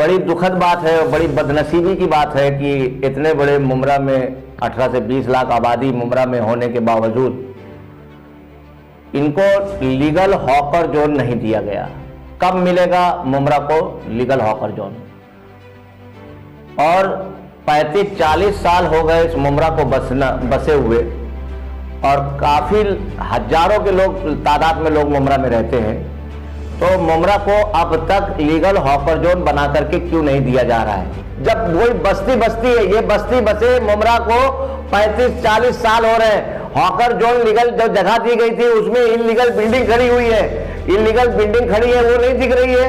बड़ी दुखद बात है और बड़ी बदनसीबी की बात है कि इतने बड़े मुमरा में 18 से 20 लाख आबादी मुमरा में होने के बावजूद इनको लीगल हॉकर जोन नहीं दिया गया। कब मिलेगा मुमरा को लीगल हॉकर जोन? और 35-40 साल हो गए इस मुमरा को बसे हुए और काफी हजारों के लोग तादाद में लोग मुमरा में रहते हैं। तो मुमरा को अब तक लीगल हॉकर जोन बना करके क्यों नहीं दिया जा रहा है? जब वही बस्ती है, ये बस्ती बसे मुमरा को 35-40 साल हो रहे हैं। हॉकर जोन लीगल जो जगह दी गई थी उसमें इलीगल बिल्डिंग खड़ी हुई है, इलीगल बिल्डिंग खड़ी है वो नहीं दिख रही है,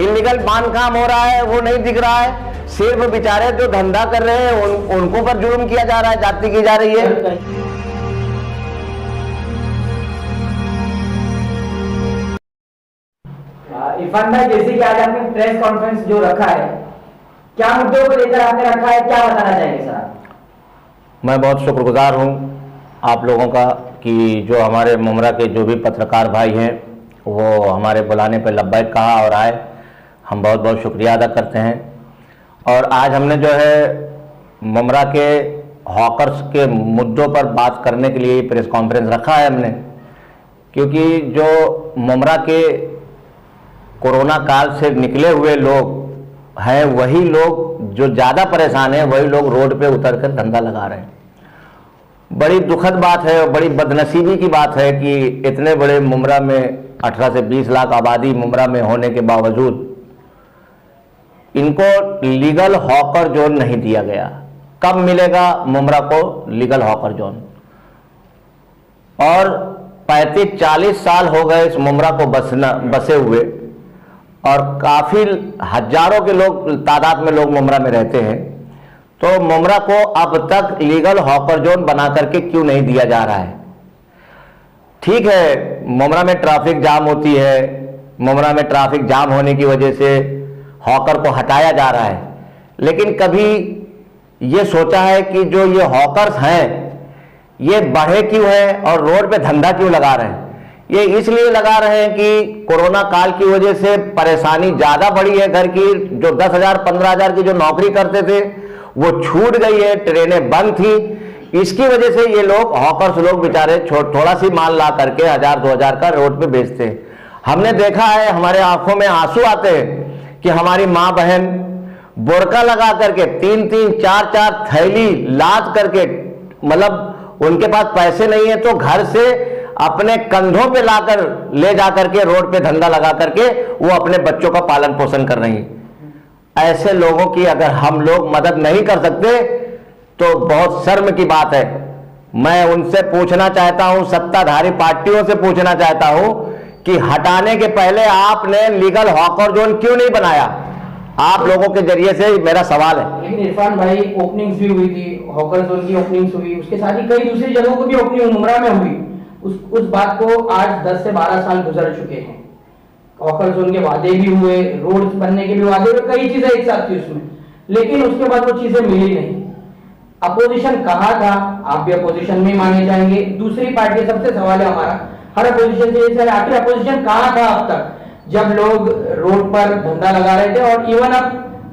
इलीगल बांधकाम हो रहा है वो नहीं दिख रहा है। सिर्फ बेचारे जो धंधा कर रहे हैं उनको पर जुल्म किया जा रहा है, जाति की जा रही है। इरफान भाई, जैसे कि आज आपने प्रेस कॉन्फ्रेंस जो रखा है, क्या मुद्दों को लेकर आपने रखा है, क्या बताना चाहेंगे सर? मैं बहुत शुक्रगुजार हूं आप लोगों का कि जो हमारे मुमरा के जो भी पत्रकार भाई हैं वो हमारे बुलाने पर लब्बैक कहा और आए। हम बहुत बहुत शुक्रिया अदा करते हैं। और आज हमने जो है मुमरा के हॉकर्स के मुद्दों पर बात करने के लिए प्रेस कॉन्फ्रेंस रखा है हमने, क्योंकि जो मुमरा के कोरोना काल से निकले हुए लोग हैं वही लोग जो ज़्यादा परेशान हैं, वही लोग रोड पे उतर कर धंधा लगा रहे हैं। बड़ी दुखद बात है और बड़ी बदनसीबी की बात है कि इतने बड़े मुमरा में 18 से 20 लाख आबादी मुमरा में होने के बावजूद इनको लीगल हॉकर जोन नहीं दिया गया। कब मिलेगा मुमरा को लीगल हॉकर जोन? और 35-40 साल हो गए इस मुमरा को बसे हुए और काफी हजारों के लोग तादाद में लोग मुमरा में रहते हैं। तो मुमरा को अब तक लीगल हॉकर जोन बना करके क्यों नहीं दिया जा रहा है? ठीक है, मुमरा में ट्रैफिक जाम होती है, मुमरा में ट्रैफिक जाम होने की वजह से हॉकर को हटाया जा रहा है, लेकिन कभी ये सोचा है कि जो ये हॉकर्स हैं ये बढ़े क्यों हैं और रोड पे धंधा क्यों लगा रहे हैं? ये इसलिए लगा रहे हैं कि कोरोना काल की वजह से परेशानी ज्यादा बढ़ी है। घर की जो 10,000 15,000 की जो नौकरी करते थे वो छूट गई है, ट्रेनें बंद थी। इसकी वजह से ये लोग हॉकर्स लोग बेचारे थोड़ा सी माल ला करके 1000-2000 का रोड पे बेचते हैं। हमने देखा है, हमारे आंखों में आंसू आते हैं कि हमारी माँ बहन बुर्का लगा करके 3-3 4-4 थैली लाद करके, मतलब उनके पास पैसे नहीं है तो घर से अपने कंधों पे लाकर ले जाकर के रोड पे धंधा लगा करके वो अपने बच्चों का पालन पोषण कर रही है। ऐसे लोगों की अगर हम लोग मदद नहीं कर सकते तो बहुत शर्म की बात है। मैं उनसे पूछना चाहता हूं, सत्ताधारी पार्टियों से पूछना चाहता हूं कि हटाने के पहले आपने लीगल हॉकर जोन क्यों नहीं बनाया? आप लोगों के जरिए से मेरा सवाल है। लेकिन इरफान भाई, ओपनिंग्स भी हुई थी, हॉकर जोन की ओपनिंग्स हुई, उसके साथ ही कई दूसरी जगहों को भी ओपनिंग मुमरा में हुई। उस बात को आज 10 से 12 साल गुजर चुके हैं। हॉकर जोन के वादे भी हुए, रोड बनने के भी वादे हुए, कई चीजें एक साथ थी उसमें, लेकिन उसके बाद वो चीजें मिली नहीं। अपोजिशन कहा था, आप भी अपोजिशन में माने जाएंगे, दूसरी पार्टी, सबसे सवाल है हमारा हर अपोजिशन से, आखिर अपोजिशन कहाँ था अब तक जब लोग रोड पर धंधा लगा रहे थे? और इवन अब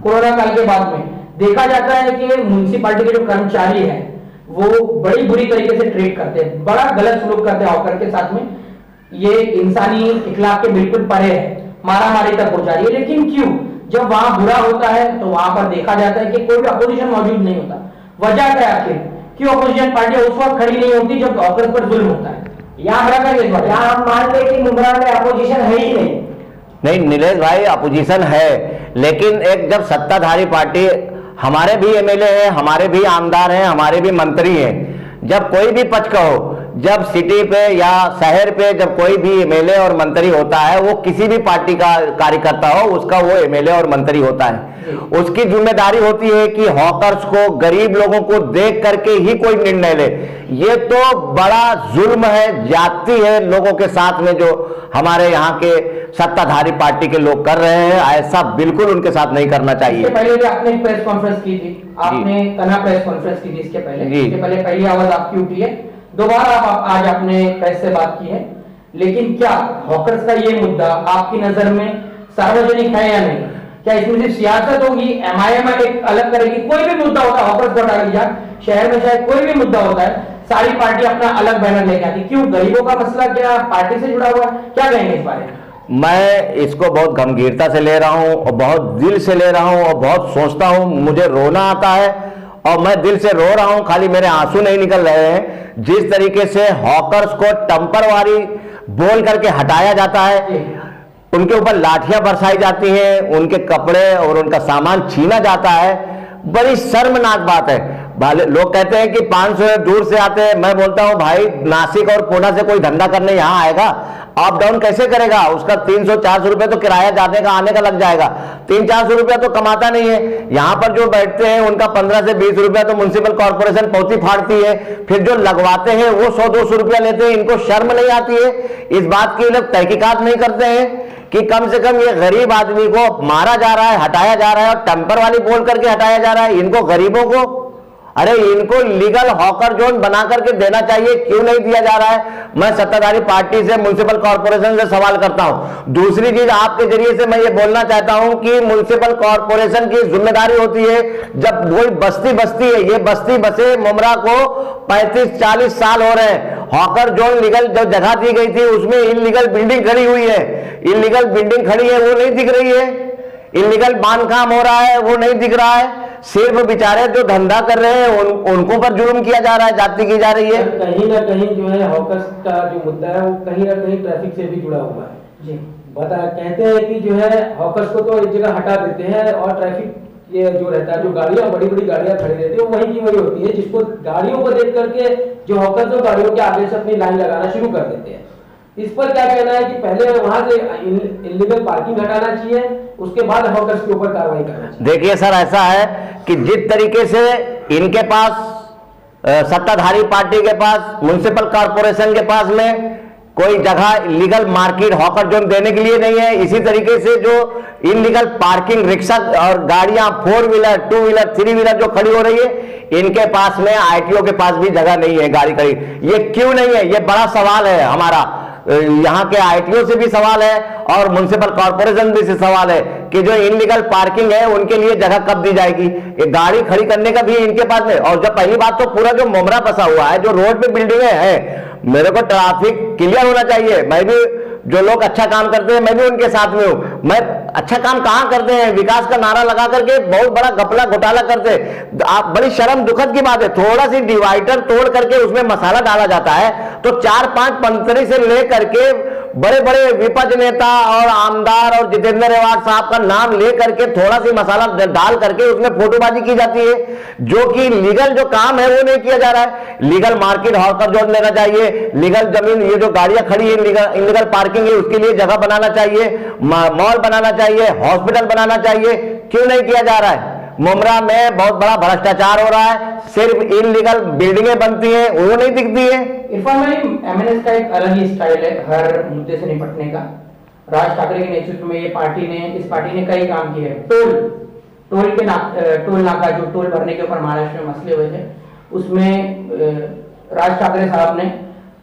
कोरोना काल के बाद में देखा जाता है कि म्युनिसिपालिटी के जो कर्मचारी हैं वो बड़ी बुरी तरीके से ट्रीट करते हैं, बड़ा गलत सलूक करते हैं हॉकर के साथ में। ये इंसानी इखलाक के बिल्कुल परे है, मारामारी तक पहुंचा रही है। लेकिन क्यों, जब वहां बुरा होता है तो वहां पर देखा जाता है कि कोई भी अपोजिशन मौजूद नहीं होता। वजह क्या है आखिर? क्यों अपोजिशन पार्टी उस वक्त खड़ी नहीं होती जब हॉकर पर जुल्म होता है? यहाँ हम मान लें कि मुमरा में अपोजिशन है ही नहीं। नीलेश भाई, अपोजिशन है, लेकिन एक जब सत्ताधारी पार्टी, हमारे भी एमएलए हैं, हमारे भी आमदार हैं, हमारे भी मंत्री हैं, जब कोई भी पक्ष का हो, जब सिटी पे या शहर पे जब कोई भी एमएलए और मंत्री होता है, वो किसी भी पार्टी का कार्यकर्ता हो, उसका वो एमएलए और मंत्री होता है। उसकी जिम्मेदारी होती है कि हॉकर्स को, गरीब लोगों को देख करके ही कोई निर्णय ले। ये तो बड़ा जुल्म है, जाति है लोगों के साथ में जो हमारे यहाँ के सत्ताधारी पार्टी के लोग कर रहे हैं। ऐसा बिल्कुल उनके साथ नहीं करना चाहिए। इसके पहले भी आपने एक प्रेस कॉन्फ्रेंस की थी, आपने तना प्रेस कॉन्फ्रेंस की थी इसके पहले पहली आवाज आपकी उठी है, दोबारा आप आज आपने प्रेस से बात की है। लेकिन क्या हॉकर्स का ये मुद्दा आपकी नजर में सार्वजनिक है या नहीं? क्या इसमें सिर्फ सियासत होगी, एमआईएम एक अलग करेगी? कोई भी मुद्दा होता है, हॉकर्स को हटा लीजिए, शहर में चाहे कोई भी मुद्दा होता है, सारी पार्टी अपना अलग बैनर लेके आती। क्यों? गरीबों का मसला क्या पार्टी से जुड़ा हुआ है? क्या कहेंगे इस बारे में? मैं इसको बहुत गंभीरता से ले रहा हूं और बहुत दिल से ले रहा हूं और बहुत सोचता हूं, मुझे रोना आता है और मैं दिल से रो रहा हूं, खाली मेरे आंसू नहीं निकल रहे हैं। जिस तरीके से हॉकर्स को टेम्परवारी बोल करके हटाया जाता है, उनके ऊपर लाठियां बरसाई जाती हैं, उनके कपड़े और उनका सामान छीना जाता है, बड़ी शर्मनाक बात है। लोग कहते हैं कि 500 दूर से आते हैं, मैं बोलता हूं भाई नासिक और पुणे से कोई धंधा करने यहां आएगा, अप डाउन कैसे करेगा? उसका 300-400 रुपए तो किराया जाने का आने का लग जाएगा, 300-400 रुपया तो कमाता नहीं है। यहां पर जो बैठते हैं उनका 15 से 20 रुपया तो म्युनिसिपल कॉर्पोरेशन पौती फाड़ती है, फिर जो लगवाते हैं वो 100-200 रुपया लेते हैं। इनको शर्म नहीं आती है? इस बात की लोग तहकीकात नहीं करते हैं कि कम से कम ये गरीब आदमी को मारा जा रहा है, हटाया जा रहा है और टेम्पर वाली बोल करके हटाया जा रहा है। इनको गरीबों को, अरे इनको लीगल हॉकर जोन बना करके देना चाहिए, क्यों नहीं दिया जा रहा है? मैं सत्ताधारी पार्टी से, म्युनिसिपल कॉर्पोरेशन से सवाल करता हूं। दूसरी चीज आपके जरिए से मैं ये बोलना चाहता हूं कि म्युनिसिपल कॉर्पोरेशन की जिम्मेदारी होती है, जब कोई बस्ती बसती है, ये बस्ती बसे मुमरा को 35-40 साल हो रहे हैं, हॉकर जोन लीगल जो जगह दी गई थी उसमें इनलीगल बिल्डिंग खड़ी हुई है, इनलीगल बिल्डिंग खड़ी है वो नहीं दिख रही है, इनलीगल बांधकाम हो रहा है वो नहीं दिख रहा है। सिर्फ बेचारे जो धंधा कर रहे हैं उनको पर जुल्म किया जा रहा है, जाति की जा रही है। कहीं ना कहीं जो है हॉकर्स का जो मुद्दा है वो कहीं ना कहीं ट्रैफिक से भी जुड़ा हुआ है जी। कहते हैं कि जो है हॉकर्स को तो एक जगह हटा देते हैं और ट्रैफिक ये जो रहता है, जो गाड़ियां बड़ी बड़ी गाड़ियां खड़ी रहती है वो वहीं की वही होती है, जिसको गाड़ियों को देख करके जो हॉकर्स तो गाड़ियों के आगे से अपनी लाइन लगाना शुरू कर देते हैं। इस पर क्या कहना है कि पहले वहां से इलीगल पार्किंग हटाना चाहिए, उसके बाद हॉकर्स के ऊपर कार्रवाई करना चाहिए? देखिए सर, ऐसा है कि जिस तरीके से इनके पास सत्ताधारी पार्टी के पास, म्युनिसिपल कॉर्पोरेशन के पास में कोई जगह लीगल मार्केट हॉकर जोन देने के लिए नहीं है, इसी तरीके से जो इनलीगल पार्किंग रिक्शा और गाड़ियां 4 व्हीलर 2 व्हीलर 3 व्हीलर जो खड़ी हो रही है, इनके पास में आईटीओ के पास भी जगह नहीं है गाड़ी खड़ी। ये क्यों नहीं है? ये बड़ा सवाल है हमारा, यहाँ के आईटीओ से भी सवाल है और म्युनिसिपल कॉर्पोरेशन भी से सवाल है कि जो इनलीगल पार्किंग है उनके लिए जगह कब दी जाएगी? ये गाड़ी खड़ी करने का भी इनके पास में। और जब पहली बात तो पूरा जो मुमरा बसा हुआ है, जो रोड पे बिल्डिंगें हैं, मेरे को ट्रैफिक क्लियर होना चाहिए। मैं भी, जो लोग अच्छा काम करते हैं मैं भी उनके साथ में हूं। मैं अच्छा काम कहां करते हैं? विकास का नारा लगा करके बहुत बड़ा घपला घोटाला करते हैं। आप, बड़ी शर्म दुखद की बात है, थोड़ा सी डिवाइडर तोड़ करके उसमें मसाला डाला जाता है तो 4-5 मंत्री से लेकर के बड़े बड़े विपक्ष नेता और आमदार और जितेंद्र रेवाड़ साहब का नाम ले करके थोड़ा सी मसाला डाल करके उसमें फोटोबाजी की जाती है, जो कि लीगल जो काम है वो नहीं किया जा रहा है। लीगल मार्केट हॉकर जोन लेना चाहिए, लीगल जमीन, ये जो गाड़ियां खड़ी है इनलीगल पार्किंग है उसके लिए जगह बनाना चाहिए, मॉल बनाना चाहिए, हॉस्पिटल बनाना चाहिए। क्यों नहीं किया जा रहा है? मुमरा में बहुत बड़ा भ्रष्टाचार हो रहा है, सिर्फ इनलीगल बिल्डिंगें बनती हैं वो नहीं दिखती है। इरफान भाई, एमएनएस का एक अलग ही स्टाइल है हर मुद्दे से निपटने का। राज ठाकरे के नेतृत्व में इस पार्टी ने कई काम किए। टोल नाका, जो टोल भरने के ऊपर महाराष्ट्र में मसले हुए थे, उसमें राज ठाकरे साहब ने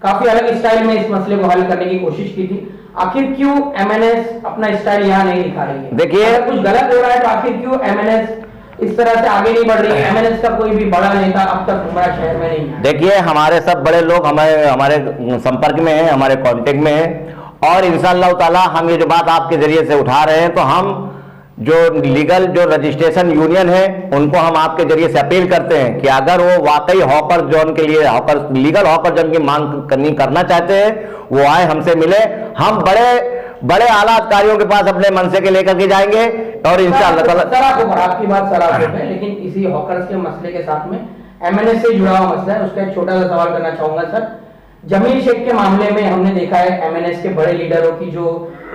काफी अलग स्टाइल में इस मसले को हल करने की कोशिश की थी। आखिर क्यों एमएनएस अपना स्टाइल यहाँ नहीं दिखा रही है? देखिए, कुछ गलत हो रहा है तो आखिर क्यों एमएनएस इस तरह से आगे नहीं बढ़ रही है? एमएनएस का कोई भी बड़ा नेता अब तक मुमरा शहर में नहीं है। देखिए, हमारे सब बड़े लोग हमारे संपर्क में हैं, हमारे कांटेक्ट में हैं और इंशाअल्लाह ताला हम ये जो बात आपके जरिए से उठा रहे हैं, तो हम जो लीगल जो रजिस्ट्रेशन यूनियन है उनको हम आपके जरिए से अपील करते हैं कि अगर वो वाकई हॉकर जोन के लिए लीगल हॉकर जोन की मांग करना चाहते हैं, वो आए, हमसे मिले। हम बड़े आला अधिकारियों के पास अपने मनसे के लेकर के जाएंगे और इंशाअल्लाह ताला। आपकी बात सराहनीय है, लेकिन इसी हॉकर्स के मसले के साथ में एमएनएस से जुड़ा हुआ मसला है, उसका एक छोटा सा सवाल करना चाहूंगा सर। जमील शेख के मामले में हमने देखा है एमएनएस के बड़े लीडरों की जो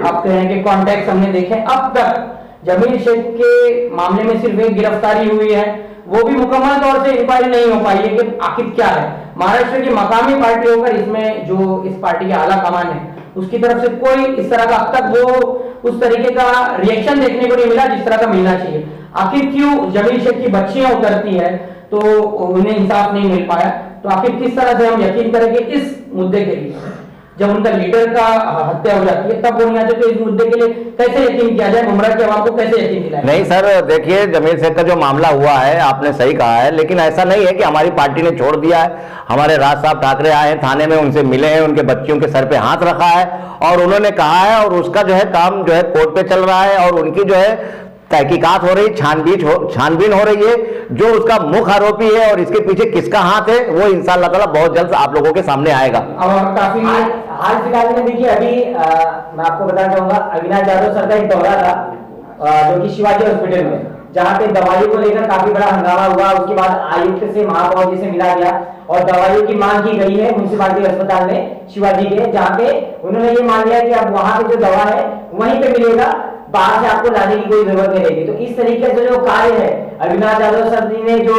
आप कह रहे हैं कि कॉन्टैक्ट हमने देखे, अब तक जमील शेख के मामले में सिर्फ एक गिरफ्तारी हुई है, वो भी मुकम्मल तौर से इंक्वायरी नहीं हो पाई है कि आखिर क्या है। महाराष्ट्र की मकामी पार्टी होकर इसमें जो इस पार्टी के आला कमान है उसकी तरफ से कोई इस तरह का अब तक वो उस तरीके का रिएक्शन देखने को नहीं मिला जिस तरह का मिलना चाहिए। आखिर क्यों जमील शेख की बच्चियां उतरती है तो उन्हें इंसाफ नहीं मिल पाया? तो आखिर किस तरह से हम यकीन करेंगे इस मुद्दे के लिए? जब उनका लीडर का हत्या हो जाती है तब वो नहीं आते, तो इस मुद्दे के लिए कैसे यकीन किया जाए, मुमरा के आवाम को कैसे यकीन दिलाए? नहीं सर, देखिए जमीर शेख का जो मामला हुआ है आपने सही कहा है, लेकिन ऐसा नहीं है कि हमारी पार्टी ने छोड़ दिया है। हमारे राज साहब ठाकरे आए हैं थाने में, उनसे मिले हैं, उनके बच्चियों के सर पे हाथ रखा है और उन्होंने कहा है, और उसका जो है काम जो है कोर्ट पे चल रहा है और उनकी जो है तहकीकात हो रही, छानबीन हो रही है। जो उसका मुख्य आरोपी है और इसके पीछे किसका हाथ है वो इंशाअल्लाह ताला बहुत जल्द आप लोगों के सामने आएगा। और काफी हाल फिलहाल में देखिए अभी मैं आपको बताना चाहूंगा, अविनाश यादव सर का एक दौरा था जो कि शिवाजी हॉस्पिटल में, जहाँ पे दवाइयों को लेकर काफी बड़ा हंगामा हुआ। उसके बाद आयुक्त से महापौर जी से मिला गया और दवाइयों की मांग की गई है म्युनिसिपालिटी अस्पताल में शिवाजी के, जहाँ पे उन्होंने ये मान लिया कि अब वहां पे जो दवा है वहीं पे मिलेगा, बाहर से आपको लाने की कोई जरूरत नहीं रहेगी। तो इस तरीके से जो कार्य है अविनाश यादव सर जी ने जो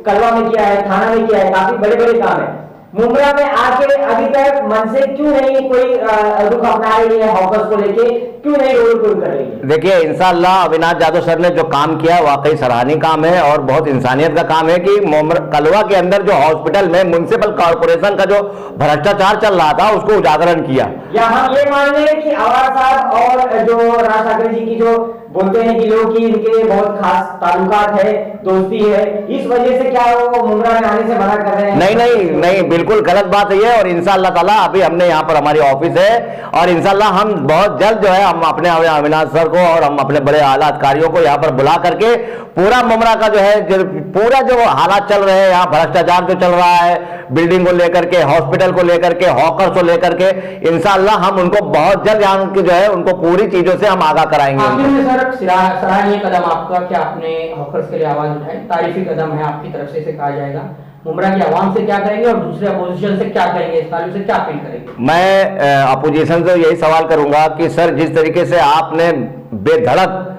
कलवा में किया है, थाना में किया है, काफी बड़े बड़े काम है। मुमरा में आके अभी तक मन से क्यों नहीं कोई रुख अपना रही है, हॉकर्स को लेके क्यों नहीं रोड कर रही है? देखिए इंशाअल्लाह अविनाश यादव सर ने जो काम किया वाकई सराहनीय काम है और बहुत इंसानियत का काम है कि कलवा के अंदर जो हॉस्पिटल में म्युनिसिपल कॉर्पोरेशन का जो भ्रष्टाचार चल रहा था उसको उजागरण किया। या हम ये मान रहे हैं कि आवाज साहब और जो राज ठाकरे जी की जो बोलते हैं कि लोग की इनके बहुत खास ताल्लुकात है, दोस्ती है, इस वजह से क्या वो मुमरा में आने से मना कर रहे हैं? नहीं नहीं नहीं, बिल्कुल गलत बात है ये। और इंशाअल्लाह ताला अभी हमने यहाँ पर हमारी ऑफिस है और इंशाअल्लाह हम बहुत जल्द जो है हम अपने अविनाश सर को और हम अपने बड़े आला अधिकारियों को यहाँ पर बुला करके पूरा मुमरा का जो है पूरा जो हालात चल रहे हैं, यहाँ भ्रष्टाचार जो चल रहा है, बिल्डिंग को लेकर के, हॉस्पिटल को लेकर के, हॉकर्स को लेकर के, इंशाअल्लाह हम उनको बहुत जल्द यहाँ की जो है उनको पूरी चीजों से हम आगाह कराएंगे। आखिर में सर सराहनीय कदम आपका कि आपने हॉकर्स के लिए आवाज उठाई, तारीफी कदम है आपकी तरफ से, इसे कहा जाएगा। मुमरा की आवाम से क्या करेंगे और दूसरे अपोजिशन से क्या करेंगे, इस तारीफ से क्या अपील करेंगे? मैं अपोजिशन से यही सवाल करूंगा कि सर जिस तरीके से आपने बेधड़क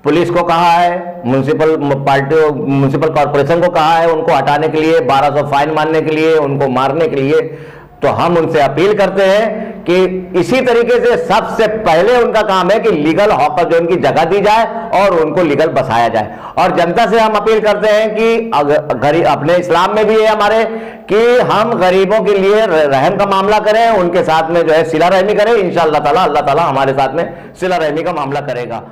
पुलिस को कहा है, म्युनिसिपल कॉर्पोरेशन को कहा है उनको हटाने के लिए, 1200 फाइन मारने के लिए, उनको मारने के लिए, तो हम उनसे अपील करते हैं कि इसी तरीके से सबसे पहले उनका काम है कि लीगल हॉकर जो उनकी जगह दी जाए और उनको लीगल बसाया जाए। और जनता से हम अपील करते हैं कि गरीब अपने इस्लाम में भी है हमारे कि हम गरीबों के लिए रहम का मामला करें, उनके साथ में जो है सिला रहमी करें। इंशाअल्लाह ताला अल्लाह ताला हमारे साथ में सिला रहमी का मामला करेगा।